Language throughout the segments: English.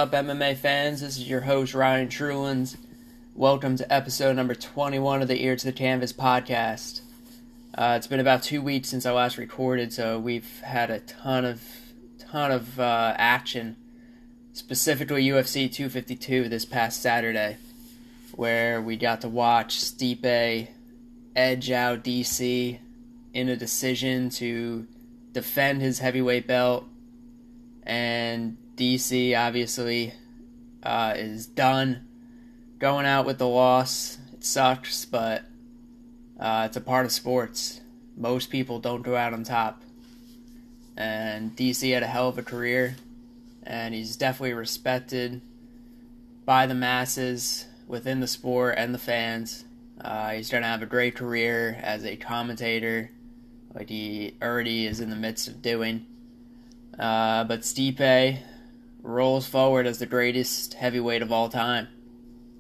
up, MMA fans? This is your host, Ryan Truland. Welcome to episode number 21 of the Ear to the Canvas podcast. It's been about 2 weeks since I last recorded, so we've had a ton of action, specifically UFC 252 this past Saturday, where we got to watch Stipe edge out DC in a decision to defend his heavyweight belt, and DC obviously is done going out with the loss. It sucks, but it's a part of sports. Most people don't go out on top, and DC had a hell of a career, and he's definitely respected by the masses within the sport and the fans. He's going to have a great career as a commentator, like he already is in the midst of doing. But Stipe rolls forward as the greatest heavyweight of all time,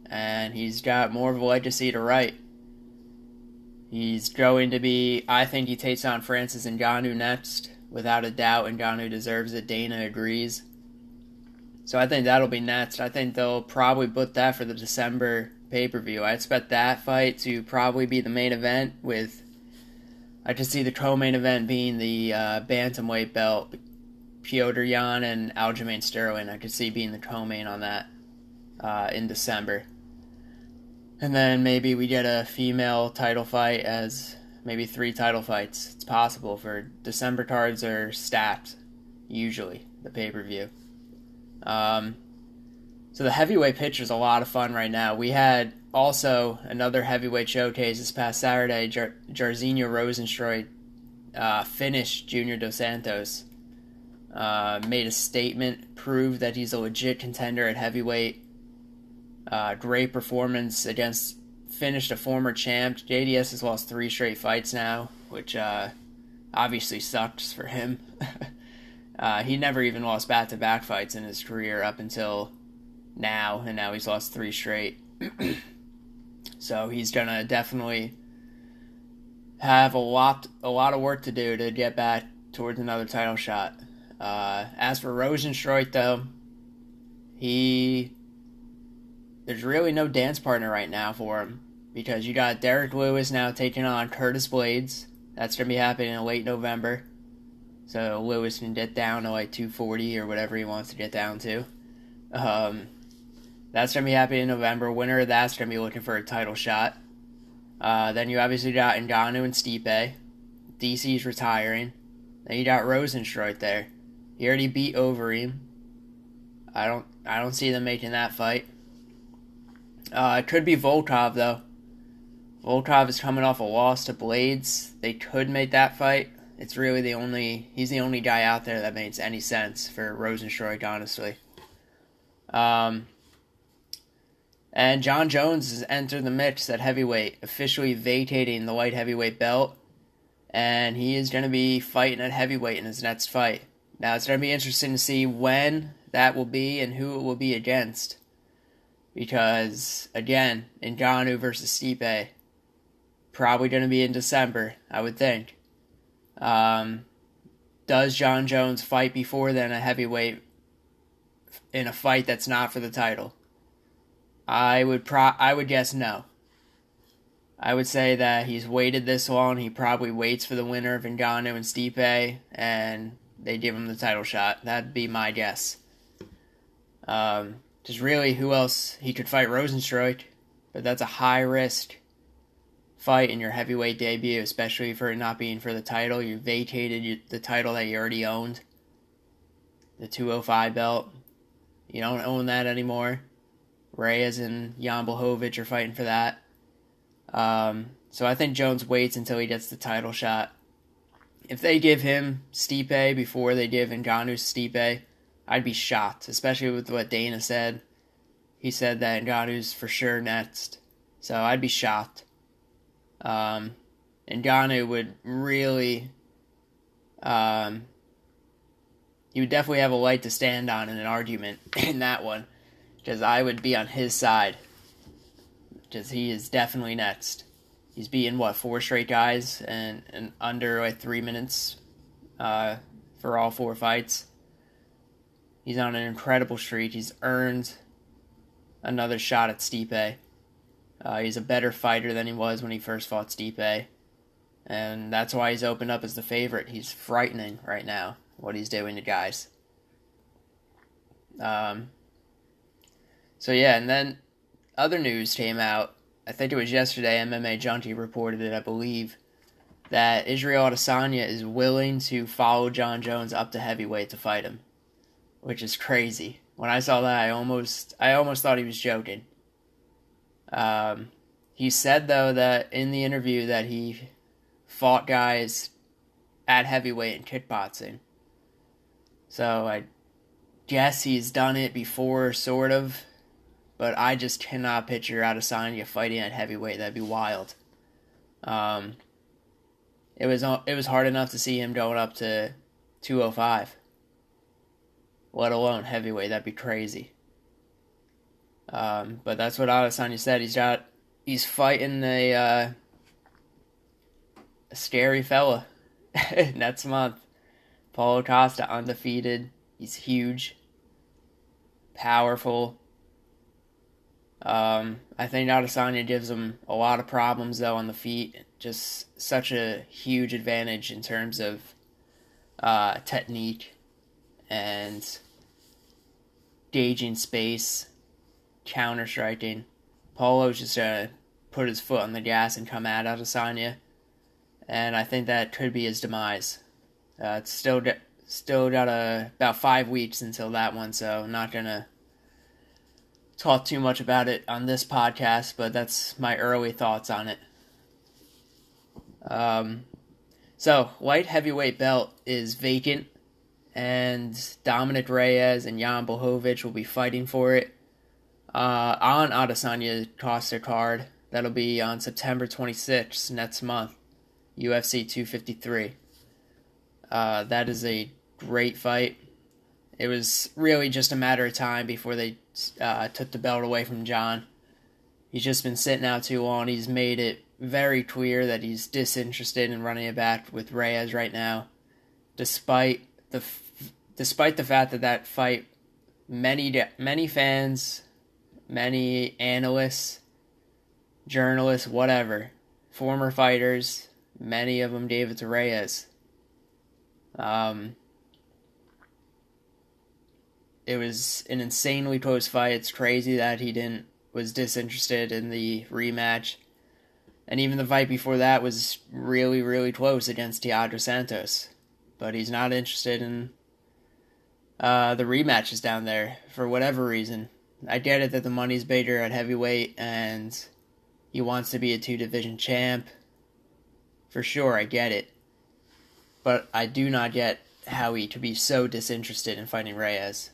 and he's got more of a legacy to write. He's going to be, I think he takes on Francis Ngannou next, without a doubt. Ngannou deserves it. Dana agrees. So I think that'll be next. I think they'll probably put that for the December pay-per-view. I expect that fight to probably be the main event, with, I could see the co-main event being the bantamweight belt, Petr Yan and Aljamain Sterling. I could see being the co-main on that in December. And then maybe we get a female title fight, as maybe 3 title fights. It's possible, for December cards are stacked, usually, the pay-per-view. So the heavyweight picture is a lot of fun right now. We had also another heavyweight showcase this past Saturday. Jairzinho Rozenstruik finished Junior Dos Santos. Made a statement, proved that he's a legit contender at heavyweight. Great performance finished a former champ. JDS has lost 3 straight fights now, which obviously sucks for him. He never even lost back-to-back fights in his career up until now, and now he's lost 3 straight. So he's gonna definitely have a lot of work to do to get back towards another title shot. As for Rozenstruik, though, there's really no dance partner right now for him, because you got Derek Lewis now taking on Curtis Blades. That's going to be happening in late November. So Lewis can get down to like 240 or whatever he wants to get down to. That's going to be happening in November. Winner of that's going to be looking for a title shot. Then you obviously got Ngannou and Stipe. DC's retiring. Then you got Rozenstruik there. He already beat Overeem. I don't see them making that fight. It could be Volkov, though. Volkov is coming off a loss to Blades. They could make that fight. It's really he's the only guy out there that makes any sense for Rozenstruik, honestly. And Jon Jones has entered the mix at heavyweight, officially vacating the light heavyweight belt. And he is going to be fighting at heavyweight in his next fight. Now, it's going to be interesting to see when that will be and who it will be against. Because, again, Ngannou versus Stipe, probably going to be in December, I would think. Does Jon Jones fight before then a heavyweight in a fight that's not for the title? I would guess no. I would say that he's waited this long. He probably waits for the winner of Ngannou and Stipe, and they give him the title shot. That'd be my guess. Because really, who else? He could fight Rozenstruik, but that's a high-risk fight in your heavyweight debut, especially for it not being for the title. You vacated the title that you already owned, the 205 belt. You don't own that anymore. Reyes and Jan Blachowicz are fighting for that. So I think Jones waits until he gets the title shot. If they give him Stipe before they give Ngannou Stipe, I'd be shocked, especially with what Dana said. He said that Ngannou's for sure next. So I'd be shocked. Ngannou would really... he would definitely have a leg to stand on in an argument in that one, because I would be on his side, because he is definitely next. He's beaten, 4 straight guys and under 3 minutes for all 4 fights. He's on an incredible streak. He's earned another shot at Stipe. He's a better fighter than he was when he first fought Stipe. And that's why he's opened up as the favorite. He's frightening right now, what he's doing to guys. And then other news came out. I think it was yesterday, MMA Junkie reported it, I believe, that Israel Adesanya is willing to follow Jon Jones up to heavyweight to fight him, which is crazy. When I saw that, I almost thought he was joking. He said, though, that in the interview that he fought guys at heavyweight in kickboxing. So I guess he's done it before, sort of. But I just cannot picture Adesanya fighting at heavyweight. That'd be wild. It was hard enough to see him going up to 205. Let alone heavyweight. That'd be crazy. But that's what Adesanya said. He's fighting a scary fella next month. Paulo Costa, undefeated. He's huge, powerful. I think Adesanya gives him a lot of problems, though, on the feet. Just such a huge advantage in terms of technique and gauging space, counter-striking. Paulo's just going to put his foot on the gas and come at Adesanya, and I think that could be his demise. It's still got about 5 weeks until that one, so I'm not going to talk too much about it on this podcast, but that's my early thoughts on it. So, light heavyweight belt is vacant, and Dominic Reyes and Jan Blachowicz will be fighting for it on Adesanya Costa card. That'll be on September 26th next month, UFC 253. That is a great fight. It was really just a matter of time before they took the belt away from John. He's just been sitting out too long. He's made it very clear that he's disinterested in running it back with Reyes right now, despite the fact that fight, many fans, many analysts, journalists, whatever, former fighters, many of them gave it to Reyes. It was an insanely close fight. It's crazy that he was disinterested in the rematch. And even the fight before that was really, really close against Thiago Santos. But he's not interested in the rematches down there for whatever reason. I get it that the money's bigger at heavyweight and he wants to be a 2-division champ. For sure, I get it. But I do not get how he could be so disinterested in fighting Reyes.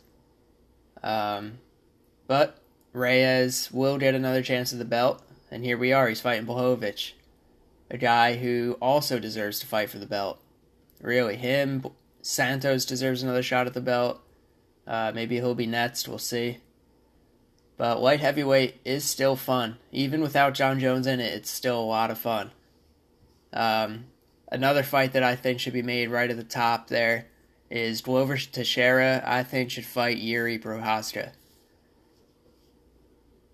But Reyes will get another chance at the belt, and here we are. He's fighting Blachowicz, a guy who also deserves to fight for the belt. Really, him, Santos deserves another shot at the belt. Maybe he'll be next, we'll see. But light heavyweight is still fun. Even without Jon Jones in it, it's still a lot of fun. Another fight that I think should be made right at the top there is Glover Teixeira, I think, should fight Yuri Prochazka.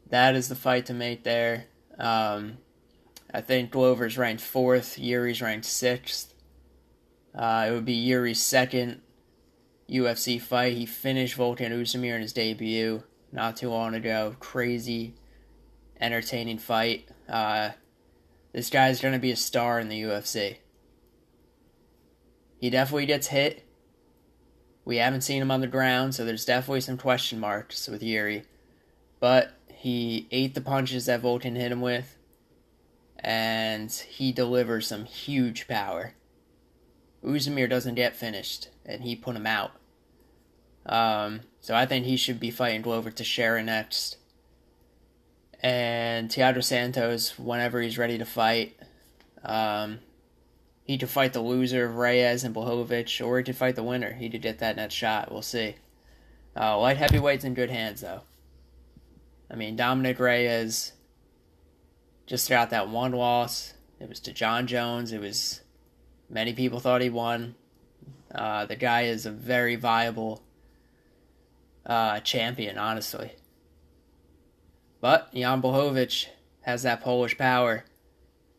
That is the fight to make there. I think Glover's ranked 4th, Yuri's ranked 6th. It would be Yuri's second UFC fight. He finished Volkan Oezdemir in his debut not too long ago. Crazy, entertaining fight. This guy's going to be a star in the UFC. He definitely gets hit. We haven't seen him on the ground, so there's definitely some question marks with Yuri. But he ate the punches that Volkan hit him with, and he delivers some huge power. Oezdemir doesn't get finished, and he put him out. So I think he should be fighting Glover Teixeira next. And Thiago Santos, whenever he's ready to fight, he could fight the loser of Reyes and Blachowicz, or he could fight the winner. He could get that next shot. We'll see. Light heavyweight's in good hands, though. I mean, Dominic Reyes just got that one loss. It was to Jon Jones. Many people thought he won. The guy is a very viable champion, honestly. But Jan Blachowicz has that Polish power.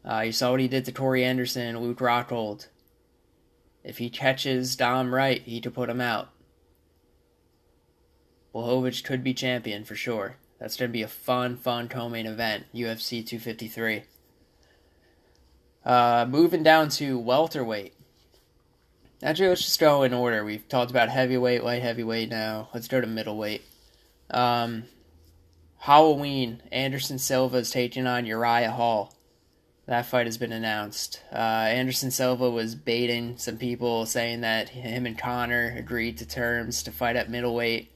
You saw what he did to Tori Anderson and Luke Rockhold. If he catches Dom right, he could put him out. Blachowicz could be champion for sure. That's going to be a fun co-main event, UFC 253. Moving down to welterweight. Actually, let's just go in order. We've talked about heavyweight, light heavyweight now. Let's go to middleweight. Halloween, Anderson Silva is taking on Uriah Hall. That fight has been announced. Anderson Silva was baiting some people, saying that him and Conor agreed to terms to fight at middleweight.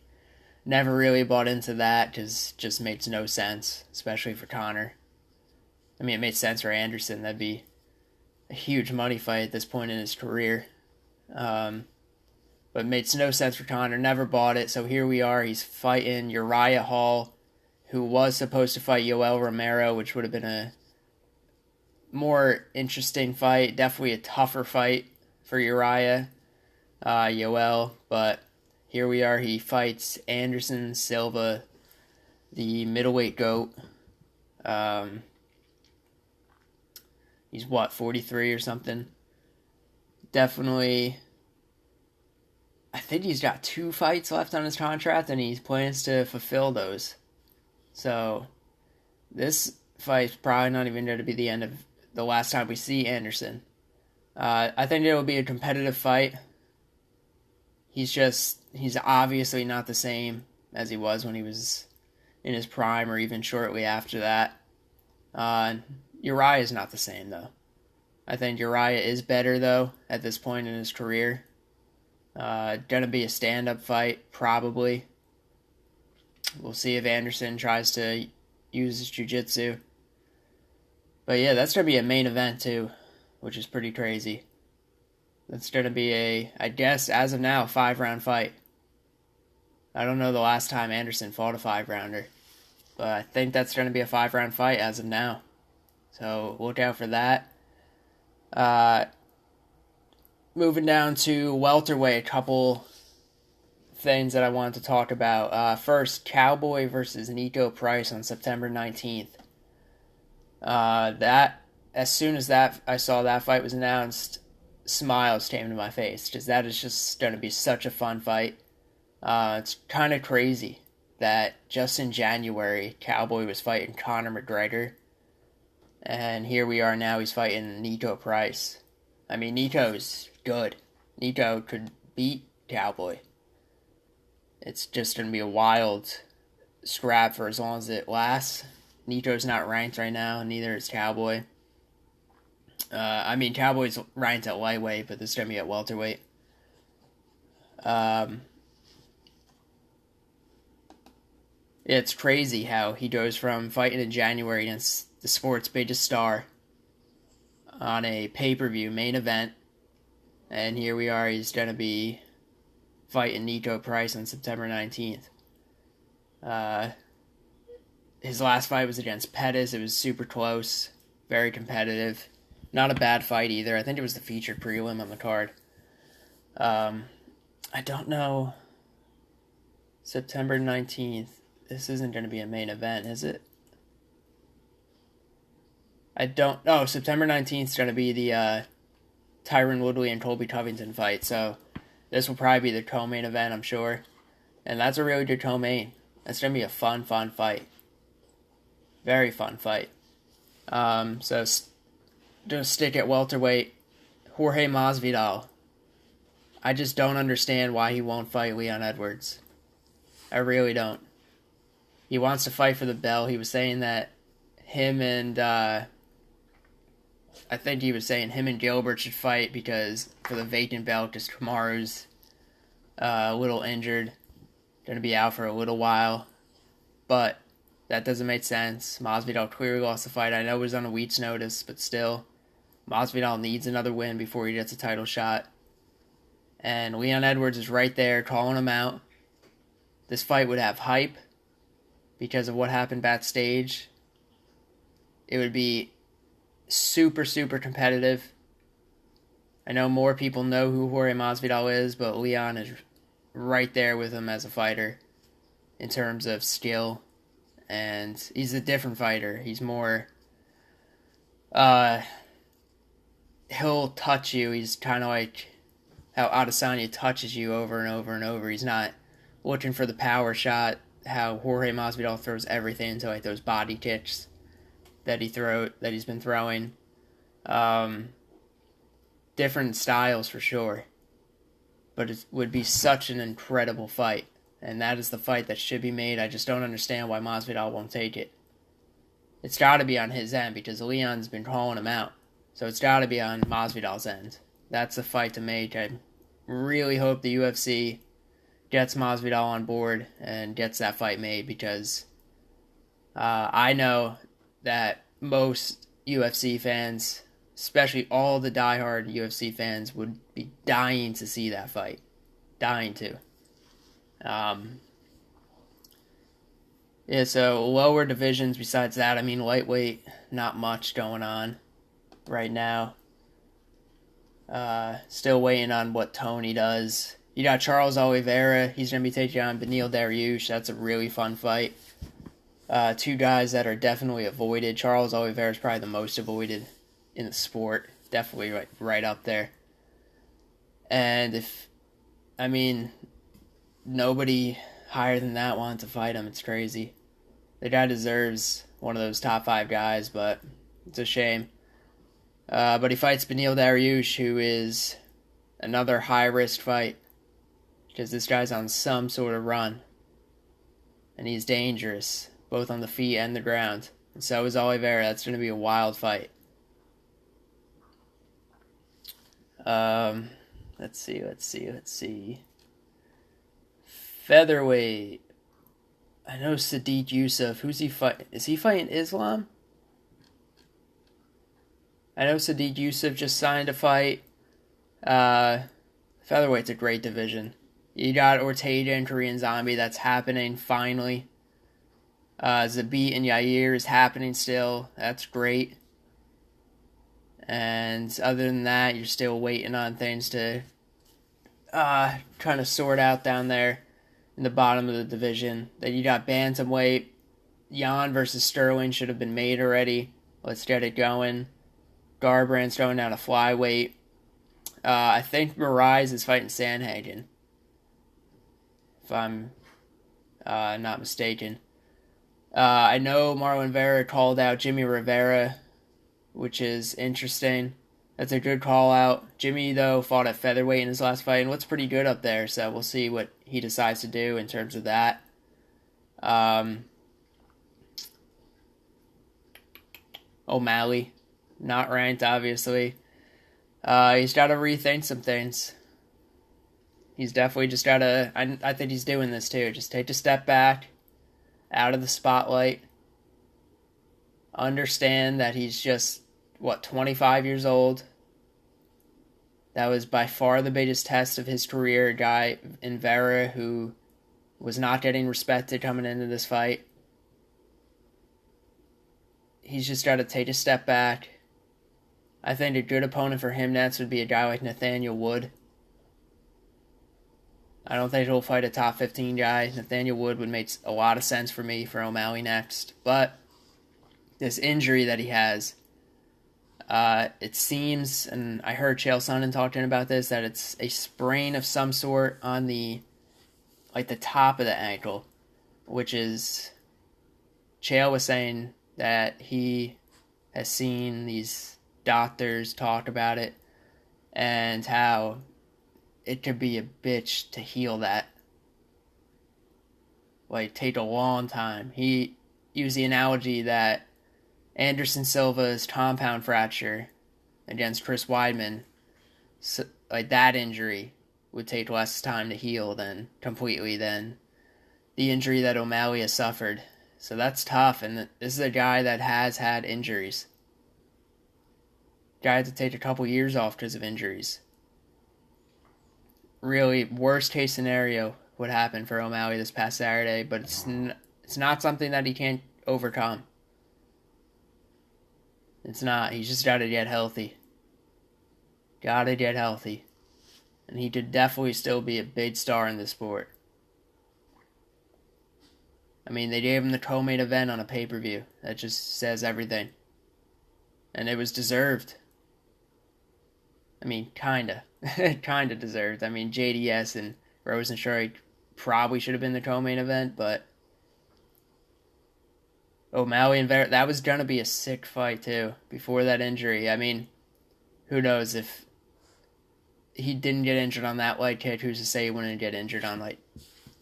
Never really bought into that because it just makes no sense, especially for Conor. I mean, it made sense for Anderson. That'd be a huge money fight at this point in his career. But it makes no sense for Conor. Never bought it. So here we are. He's fighting Uriah Hall, who was supposed to fight Yoel Romero, which would have been a more interesting fight. Definitely a tougher fight for Uriah, Yoel. But here we are. He fights Anderson Silva, the middleweight GOAT. He's 43 or something. Definitely, I think he's got 2 fights left on his contract, and he plans to fulfill those. So, this fight's probably not even going to be the end of the last time we see Anderson. I think it will be a competitive fight. He's obviously not the same as he was when he was in his prime or even shortly after that. Uriah is not the same, though. I think Uriah is better, though, at this point in his career. Gonna be a stand-up fight, probably. We'll see if Anderson tries to use his jiu-jitsu. But yeah, that's gonna be a main event, too, which is pretty crazy. That's gonna be I guess, as of now, a 5-round fight. I don't know the last time Anderson fought a 5-rounder, but I think that's gonna be a 5-round fight as of now. So look out for that. Moving down to welterweight, a couple things that I wanted to talk about. First, Cowboy versus Nico Price on September 19th. As soon as I saw that fight was announced, smiles came to my face, because that is just going to be such a fun fight. It's kind of crazy that just in January, Cowboy was fighting Conor McGregor, and here we are now, he's fighting Nico Price. I mean, Nico's good. Nico could beat Cowboy. It's just going to be a wild scrap for as long as it lasts. Nico's not ranked right now, neither is Cowboy. Cowboy's ranked at lightweight, but this is going to be at welterweight. It's crazy how he goes from fighting in January against the sport's biggest star on a pay-per-view main event, and here we are, he's going to be fighting Nico Price on September 19th. His last fight was against Pettis. It was super close, very competitive. Not a bad fight either. I think it was the featured prelim on the card. I don't know. September 19th. This isn't going to be a main event, is it? September 19th is going to be the Tyron Woodley and Colby Covington fight, so this will probably be the co-main event, I'm sure. And that's a really good co-main. That's going to be a fun fight. Very fun fight. So just stick at welterweight. Jorge Masvidal. I just don't understand why he won't fight Leon Edwards. I really don't. He wants to fight for the belt. He was saying that him and I think he was saying him and Gilbert should fight for the vacant belt, because Kamaru's a little injured, going to be out for a little while. But that doesn't make sense. Masvidal clearly lost the fight. I know it was on a week's notice, but still, Masvidal needs another win before he gets a title shot. And Leon Edwards is right there calling him out. This fight would have hype because of what happened backstage. It would be super competitive. I know more people know who Jorge Masvidal is, but Leon is right there with him as a fighter. in terms of skill, and he's a different fighter. He's more, he'll touch you. He's kind of like how Adesanya touches you over and over and over. He's not looking for the power shot, how Jorge Masvidal throws everything into like those body kicks that he's been throwing. Different styles for sure. But it would be such an incredible fight. And that is the fight that should be made. I just don't understand why Masvidal won't take it. It's got to be on his end because Leon's been calling him out. So it's got to be on Masvidal's end. That's the fight to make. I really hope the UFC gets Masvidal on board and gets that fight made, because I know that most UFC fans, especially all the diehard UFC fans, would be dying to see that fight. Dying to. Yeah, so lower divisions besides that, I mean, lightweight, not much going on right now. Still waiting on what Tony does. You got Charles Oliveira. He's going to be taking on Beneil Dariush. That's a really fun fight. Two guys that are definitely avoided. Charles Oliveira is probably the most avoided in the sport. Definitely right up there. And nobody higher than that wanted to fight him. It's crazy. The guy deserves one of those top 5 guys, but it's a shame. But he fights Beneil Dariush, who is another high-risk fight, because this guy's on some sort of run. And he's dangerous, both on the feet and the ground. And so is Oliveira. That's going to be a wild fight. Let's see. Featherweight. I know Sadiq Youssef. Who's he fighting? Is he fighting Islam? I know Sadiq Youssef just signed a fight. Featherweight's a great division. You got Ortega and Korean Zombie. That's happening, finally. Zabit and Yair is happening still. That's great. And other than that, you're still waiting on things to kind of sort out down there in the bottom of the division. Then you got bantamweight. Jan versus Sterling should have been made already. Let's get it going. Garbrandt's going down to flyweight. I think Moraes is fighting Sanhagen, if I'm not mistaken. I know Marlon Vera called out Jimmy Rivera, which is interesting. That's a good call out. Jimmy, though, fought at featherweight in his last fight and looks pretty good up there, so we'll see what he decides to do in terms of that. O'Malley, not ranked, obviously. He's got to rethink some things. He's definitely just got to... I think he's doing this, too. Just take a step back, out of the spotlight. Understand that he's just, 25 years old. That was by far the biggest test of his career. A guy in Vera who was not getting respected coming into this fight. He's just got to take a step back. I think a good opponent for him next would be a guy like Nathaniel Wood. I don't think he'll fight a top 15 guy. Nathaniel Wood would make a lot of sense for me for O'Malley next. But this injury that he has, it seems, and I heard Chael Sonnen talking about this, that it's a sprain of some sort on the top of the ankle, which is, Chael was saying that he has seen these doctors talk about it and how it could be a bitch to heal that. Take a long time. He used the analogy that Anderson Silva's compound fracture against Chris Weidman, that injury would take less time to heal than the injury that O'Malley has suffered. So that's tough, and this is a guy that has had injuries. Guy had to take a couple years off because of injuries. Really, worst case scenario would happen for O'Malley this past Saturday, but it's not something that he can't overcome. It's not. He's just got to get healthy. And he could definitely still be a big star in this sport. I mean, they gave him the co-main event on a pay-per-view. That just says everything. And it was deserved. I mean, kinda. Kinda deserved. I mean, JDS and Rozenstruik probably should have been the co-main event, but O'Malley and that was gonna be a sick fight too, before that injury. I mean, who knows if he didn't get injured on that light kick, who's to say he wouldn't get injured on like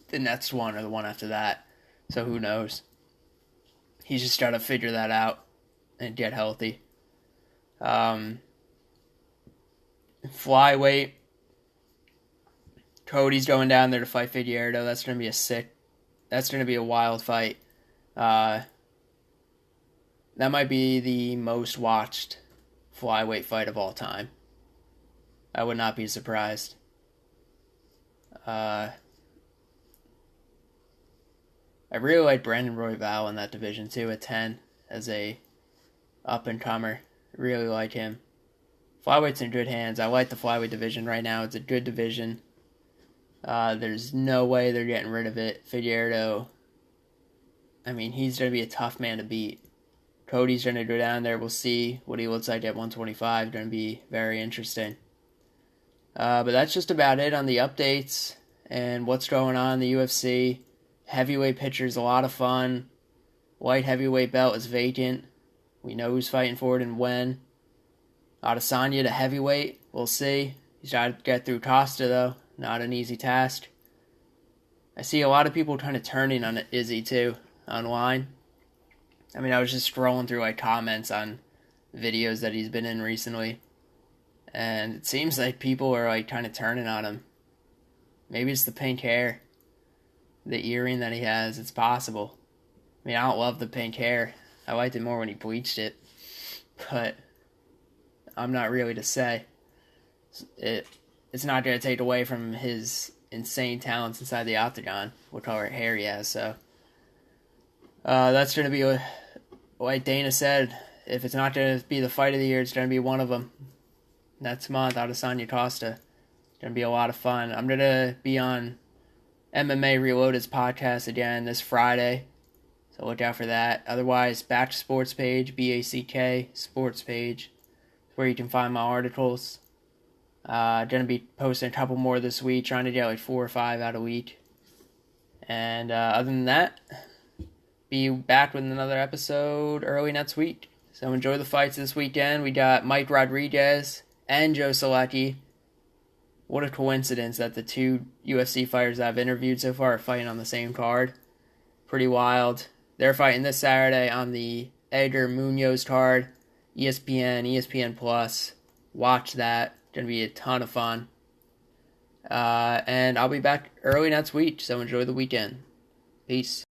the next one or the one after that. So who knows? He's just got to figure that out and get healthy. Flyweight. Cody's going down there to fight Figueiredo. That's going to be a wild fight. That might be the most watched flyweight fight of all time. I would not be surprised. I really like Brandon Royval in that division too at 10 as a up-and-comer. Really like him. Flyweight's in good hands. I like the flyweight division right now. It's a good division. There's no way they're getting rid of it. Figueiredo, I mean, he's going to be a tough man to beat. Cody's going to go down there. We'll see what he looks like at 125. Going to be very interesting. But that's just about it on the updates and what's going on in the UFC. Heavyweight picture's a lot of fun. Light heavyweight belt is vacant. We know who's fighting for it and when. Adesanya to heavyweight. We'll see. He's got to get through Costa, though. Not an easy task. I see a lot of people kind of turning on Izzy, too, online. I mean, I was just scrolling through like comments on videos that he's been in recently. And it seems like people are like kind of turning on him. Maybe it's the pink hair. The earring that he has, it's possible. I mean, I don't love the pink hair. I liked it more when he bleached it. But I'm not really to say. It's not going to take away from his insane talents inside the octagon, what color hair he has. So that's going to be, like Dana said, if it's not going to be the fight of the year, it's going to be one of them. Next month, Adesanya Costa. It's going to be a lot of fun. I'm going to be on MMA Reloaded's podcast again this Friday, so look out for that. Otherwise, Back to Sports page, BACK Sports page, where you can find my articles. Going to be posting a couple more this week, trying to get like 4 or 5 out a week. And other than that, be back with another episode early next week. So enjoy the fights this weekend. We got Mike Rodriguez and Joe Solecki. What a coincidence that the two UFC fighters I've interviewed so far are fighting on the same card. Pretty wild. They're fighting this Saturday on the Edgar Munoz card. ESPN Plus. Watch that. Gonna be a ton of fun. And I'll be back early next week, so enjoy the weekend. Peace.